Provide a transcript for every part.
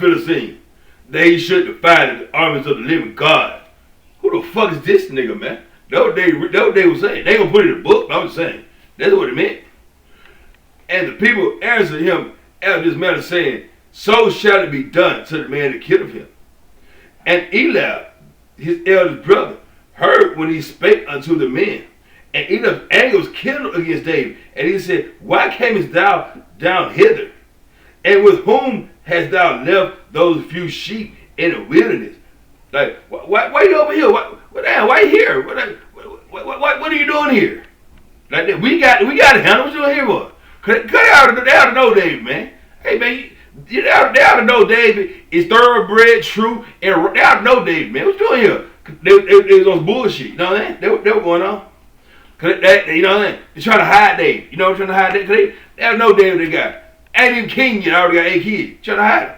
Philistine, they should defy the armies of the living God. Who the fuck is this nigga, man? That's what they were saying. They gonna put it in the book, but I'm just saying. That's what it meant. And the people answered him after this matter, saying, so shall it be done to the man that killed him. And Eliab, his eldest brother, heard when he spake unto the men. And Eliab's anger was kindled against David. And he said, why camest thou down hither? And with whom hast thou left those few sheep in the wilderness? Like, why you over here? Why you here? What are you doing here? Like that, we got to handle what you doing here for. They ought to know David, man. Hey, man, they ought to know David is thoroughbred, true, and they ought to know David, man. What you doing here? They was on bullshit, you know what I mean? They were going on. You know what I mean? They're trying to hide David. You know what they're trying to hide David? Because they ought to know David they got. Ain't even king yet, I already got 8 kids. Trying to hide him.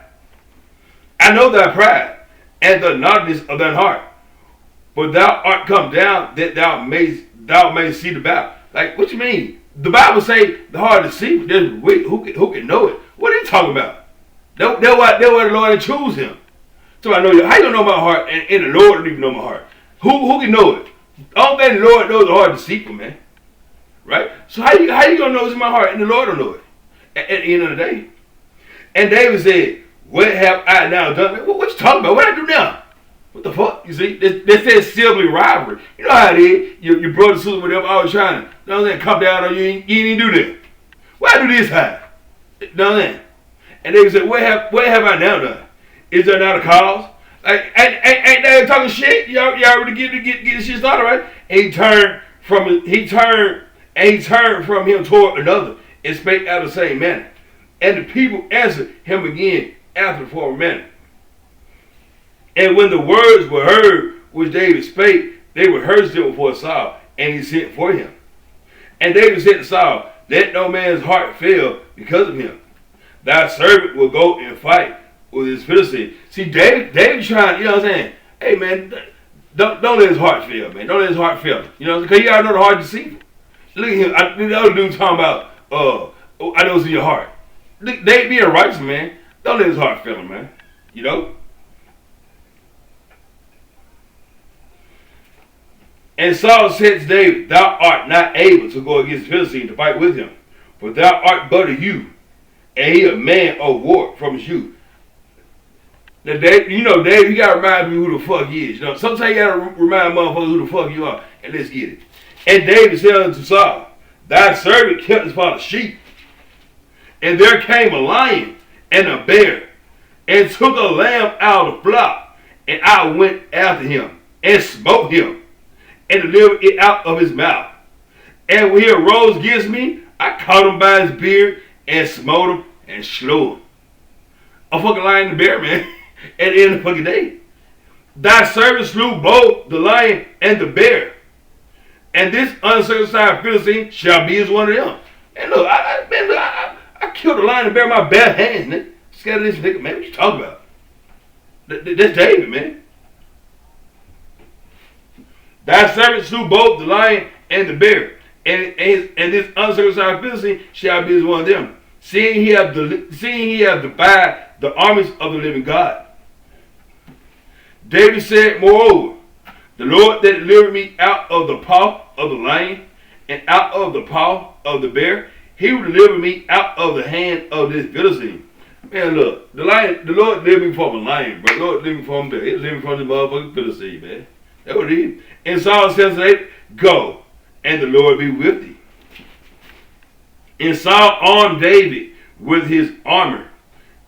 I know thy pride and the naughtiness of thine heart. But thou art come down that thou mayst see the battle. Like, what you mean? The Bible say the heart is deceitful. There's wicked. Who can know it? What are you talking about? That's why the Lord choose him. So I know you. How you gonna know my heart and the Lord don't even know my heart? Who can know it? I don't think the Lord knows the heart is deceitful, man. Right? So how you gonna know it's in my heart and the Lord don't know it? At the end of the day. And David said, what have I now done? What you talking about? What I do now? What the fuck? You see, they said sibling rivalry. You know how it is. Your brother, sister, whatever, always trying to, you know what I'm saying, come down on you. You ain't even do that. Why do this high? You know what I'm saying? And they said, what have I now done? Is there not a cause? Like, ain't they talking shit? Y'all already get this shit started, right? And he turned from him toward another and spake out of the same manner. And the people answered him again after the former manner. And when the words were heard which David spake, they rehearsed them before Saul, and he sent for him. And David said to Saul, let no man's heart fail because of him. Thy servant will go and fight with his Philistine. See, David trying, you know what I'm saying? Hey, man, don't let his heart fail, man. Don't let his heart fail. You know, because you gotta know the heart deceitful. Look at him. The other dude talking about, I know it's in your heart. They being righteous, man. Don't let his heart fail him, man. You know? And Saul said to David, thou art not able to go against the Philistine to fight with him, for thou art but a youth, and he a man of war from his youth. Now, Dave, you gotta remind me who the fuck he is. You know, sometimes you gotta remind motherfuckers who the fuck you are, and let's get it. And David said unto Saul, thy servant kept his father's sheep, and there came a lion and a bear, and took a lamb out of the flock, and I went after him, and smote him, and delivered it out of his mouth. And when he arose against me, I caught him by his beard, and smote him, and slew him. A fucking lion and the bear, man, at the end of the fucking day. Thy servant slew both the lion and the bear, and this uncircumcised Philistine shall be as one of them. And look, I killed the lion and bear with my bare hands, man. Scared of this nigga, man. What you talking about? That's David, man. Thy servant slew both the lion and the bear, and this uncircumcised Philistine shall be as one of them, seeing he have defied the armies of the living God. David said, moreover, the Lord that delivered me out of the paw of the lion and out of the paw of the bear, he will deliver me out of the hand of this Philistine. Man, look, the Lord delivered me from a lion, but the Lord delivered me from a bear. He delivered me from the motherfucking Philistine, man. That's what it is. And Saul said to David, go, and the Lord be with thee. And Saul armed David with his armor,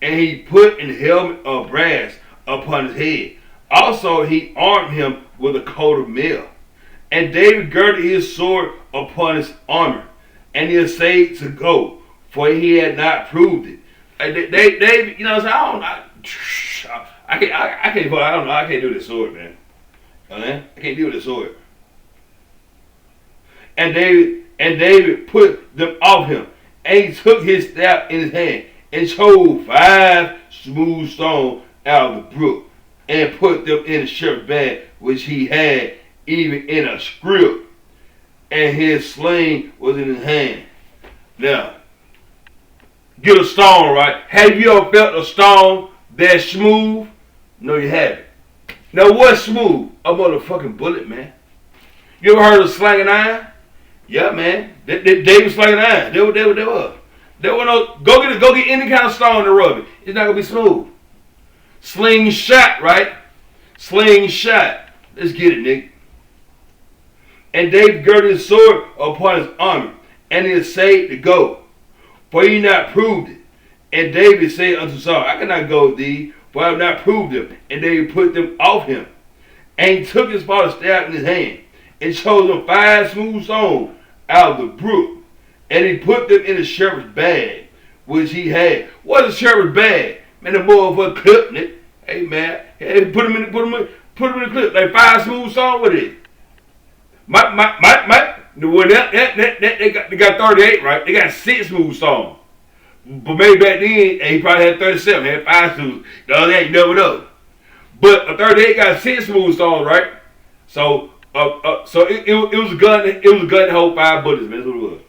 and he put an helmet of brass upon his head. Also he armed him with a coat of mail. And David girded his sword upon his armor, and he essayed to go, for he had not proved it. David, you know what I'm saying? I can't do this sword, man. I can't deal with this sword. And David put them off him, and he took his staff in his hand, and chose 5 smooth stones out of the brook, and put them in a shepherd's bag which he had, even in a scrip, and his sling was in his hand. Now, get a stone, right? Have you ever felt a stone That smooth? No, you haven't. Now what's smooth? A motherfucking bullet, man. You ever heard of slanging iron? Yeah, man. They was slanging iron. They were. They were no go get any kind of stone to rub it. It's not gonna be smooth. Slingshot, right? Slingshot. Let's get it, nigga. And David girded his sword upon his armor, and he essayed to go, for he not proved it. And David said unto Saul, I cannot go with thee, for I have not proved them. And David put them off him. And he took his father's staff in his hand, and chose them 5 smooth stones out of the brook. And he put them in a shepherd's bag, which he had. What's a shepherd's bag? Man, the motherfucker clip, nigga. Hey, man. Hey, put them in the clip. Like 5 smooth stones with it. They got 38, right? They got 6 smooth stones. But maybe back then, he probably had 37, had 5 smooth. The other day, you never know. But a 38 got 6 smooth stones, right? So it was a gun. It was a gun that hold 5 bullets, man. That's what it was.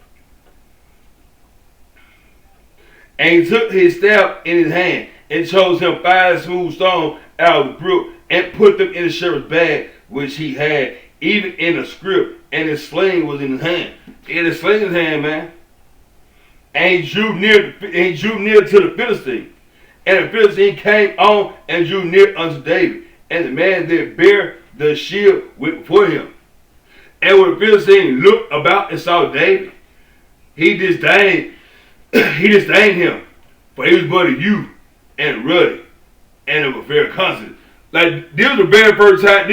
And he took his staff in his hand and chose him 5 smooth stones out of the brook and put them in the shepherd's bag which he had, even in a scrip, and his sling was in his hand. He had his sling in his hand, man. And he drew near to the Philistine. And the Philistine came on and drew near unto David. And the man that bare the shield went before him. And when the Philistine looked about and saw David, he disdained him, for he was but a youth and ruddy and of a very constant. Like, this was the very first time.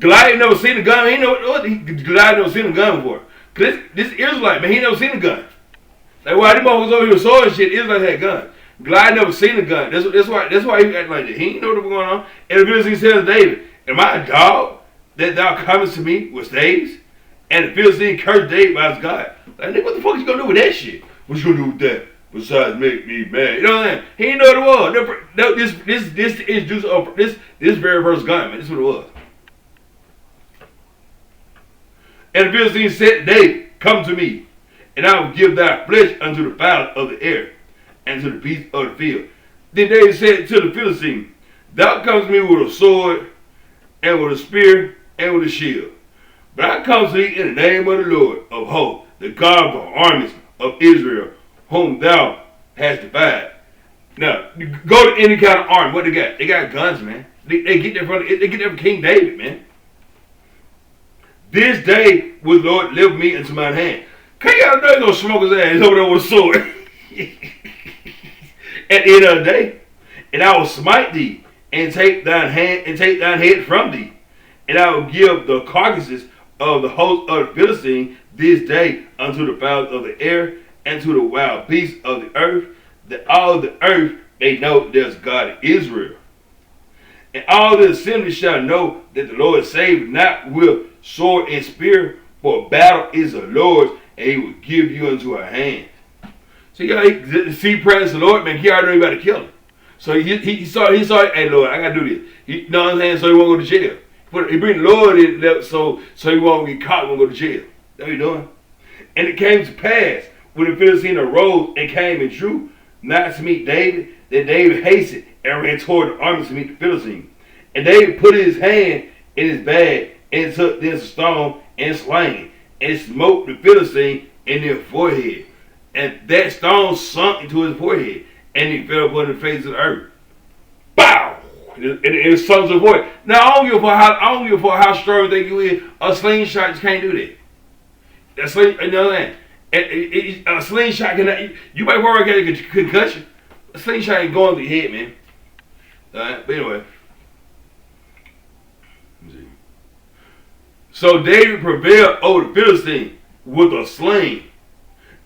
Goliath never seen a gun. Goliath never seen a gun before. Cause this Israelite, man, he never seen a gun. Like, why them motherfuckers over here with swords and shit, Israelite had guns. Goliath never seen a gun. That's why he acting like that. He didn't know what was going on. And the Philistine said to David, am I a dog that thou comest to me with staves? And the Philistine cursed David by his God. Like, what the fuck you gonna do with that shit? What you gonna do with that? Besides make me mad. You know what I'm saying? He didn't know what it was. This very first gun, man. This is what it was. And the Philistine said to David, come to me, and I will give thy flesh unto the fowls of the air, and to the beasts of the field. Then David said to the Philistine, thou comes to me with a sword, and with a spear, and with a shield. But I come to thee in the name of the Lord of hosts, the God of the armies of Israel, whom thou hast defied. Now, go to any kind of army. What they got? They got guns, man. They get that from King David, man. This day will the Lord deliver me into mine hand. Can't y'all know he's gonna smoke his ass over there with a sword? At the end of the day, and I will smite thee and take thine head from thee, and I will give the carcasses of the host of the Philistine this day unto the fowls of the air and to the wild beasts of the earth, that all the earth may know there's God in Israel. And all the assembly shall know that the Lord saved not with sword and spear, for battle is the Lord's, and he will give you into our hand. So see presence of the Lord, man, he already know you about to kill him. So he saw, hey Lord, I gotta do this. You know what I'm saying? So he won't go to jail. He bring the Lord in so he won't get caught, won't go to jail. That's what he doing. And it came to pass, when the Philistine arose and came and drew not to meet David, that David hastened and ran toward the army to meet the Philistine. And David put his hand in his bag and took this stone and slang and smote the Philistine in their forehead. And that stone sunk into his forehead, and he fell upon the face of the earth. Bow! And it sunk to the forehead. Now I don't give a fuck how strong you think you is. A slingshot just can't do that. That you know what I'm saying? A slingshot cannot. You might worry about getting a concussion. A slingshot ain't going through your head, man. Alright, but anyway. So David prevailed over the Philistine with a sling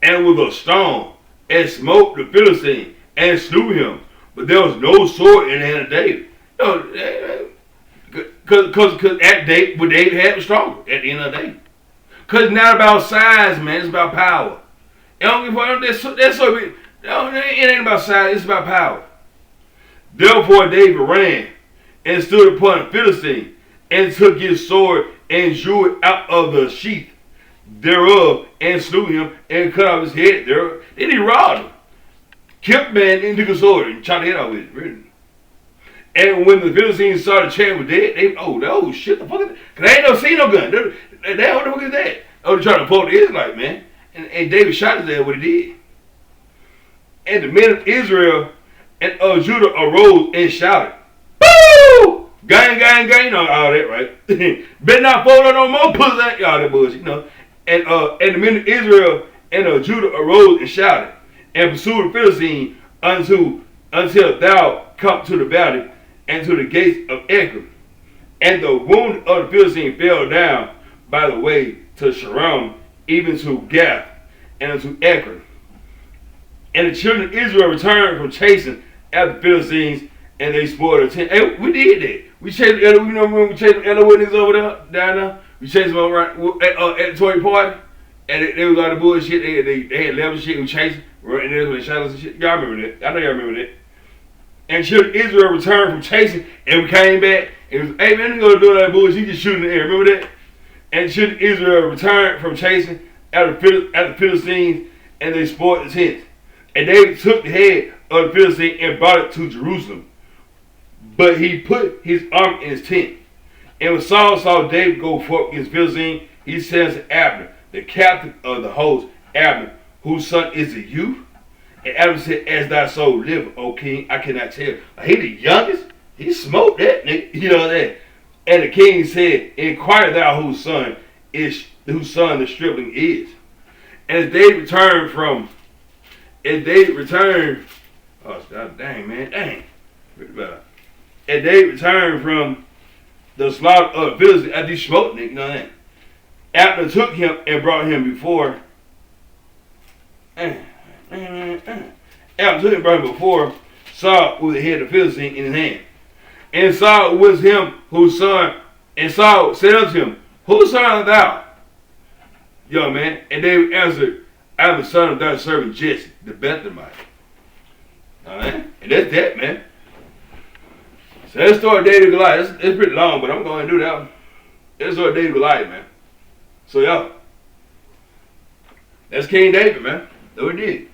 and with a stone, and smote the Philistine and slew him. But there was no sword in the hand of David. Because David had was stronger at the end of the day. Because it's not about size, man. It's about power. It ain't about size. It's about power. Therefore David ran and stood upon the Philistine and took his sword and drew it out of the sheath thereof and slew him and cut off his head thereof. Then he robbed him. Killed man and took a sword and chopped the head off with it. Really. And when the Philistines saw the chariot was dead, oh shit, the fuck is that? Cause they ain't never seen no gun. They what the fuck is that? Oh, they trying to poke the Israelite, man. And David shot his ass what he did. And the men of Israel and Judah arose and shouted, "Boo! Gang, gang, gang!" You know all that, right? Better not fold on no more pussy, y'all that bullshit, you know. And the men of Israel and Judah arose and shouted, and pursued the Philistine until thou come to the valley and to the gates of Ekron. And the wound of the Philistine fell down by the way to Sharon, even to Gath, and unto Ekron. And the children of Israel returned from chasing after the Philistines, and they spoiled their tent. Hey, we did that. We chased when we chased Ella Whitney's over there, down there. We chased them over at the Tory party, and they was all the bullshit. They had level shit. We chased, and they was shot us and shit. Y'all remember that? I know y'all remember that. And children of Israel returned from chasing, and we came back. And it was, hey man, you gonna do that bullshit? You just shooting in the air. Remember that? And children of Israel returned from chasing after the Philistines, and they spoiled the tents. And David took the head of the Philistine and brought it to Jerusalem. But he put his arm in his tent. And when Saul saw David go forth against Philistine, he says to Abner, the captain of the host, Abner, whose son is it you? And Abner said, as thy soul liveth, O king, I cannot tell. Like, he the youngest. He smoked that nigga. You know that. And the king said, inquire thou whose son the stripling is. And as David returned, oh dang man, dang. And David returned from the slaughter of the Philistines after he smoked nigga, you know that. Abner took him and brought him before. Abner took him and brought him before Saul with the head of the Philistine in his hand. And Saul was him whose son, and Saul said unto him, whose son art thou? Young man. And David answered, I am the son of thy servant Jesse, the Bethlehemite. Alright? And that's that, man. So let's start David and Goliath. It's pretty long, but I'm going to do that one. Let's start David and Goliath, man. So, y'all. That's King David, man. That's what he did.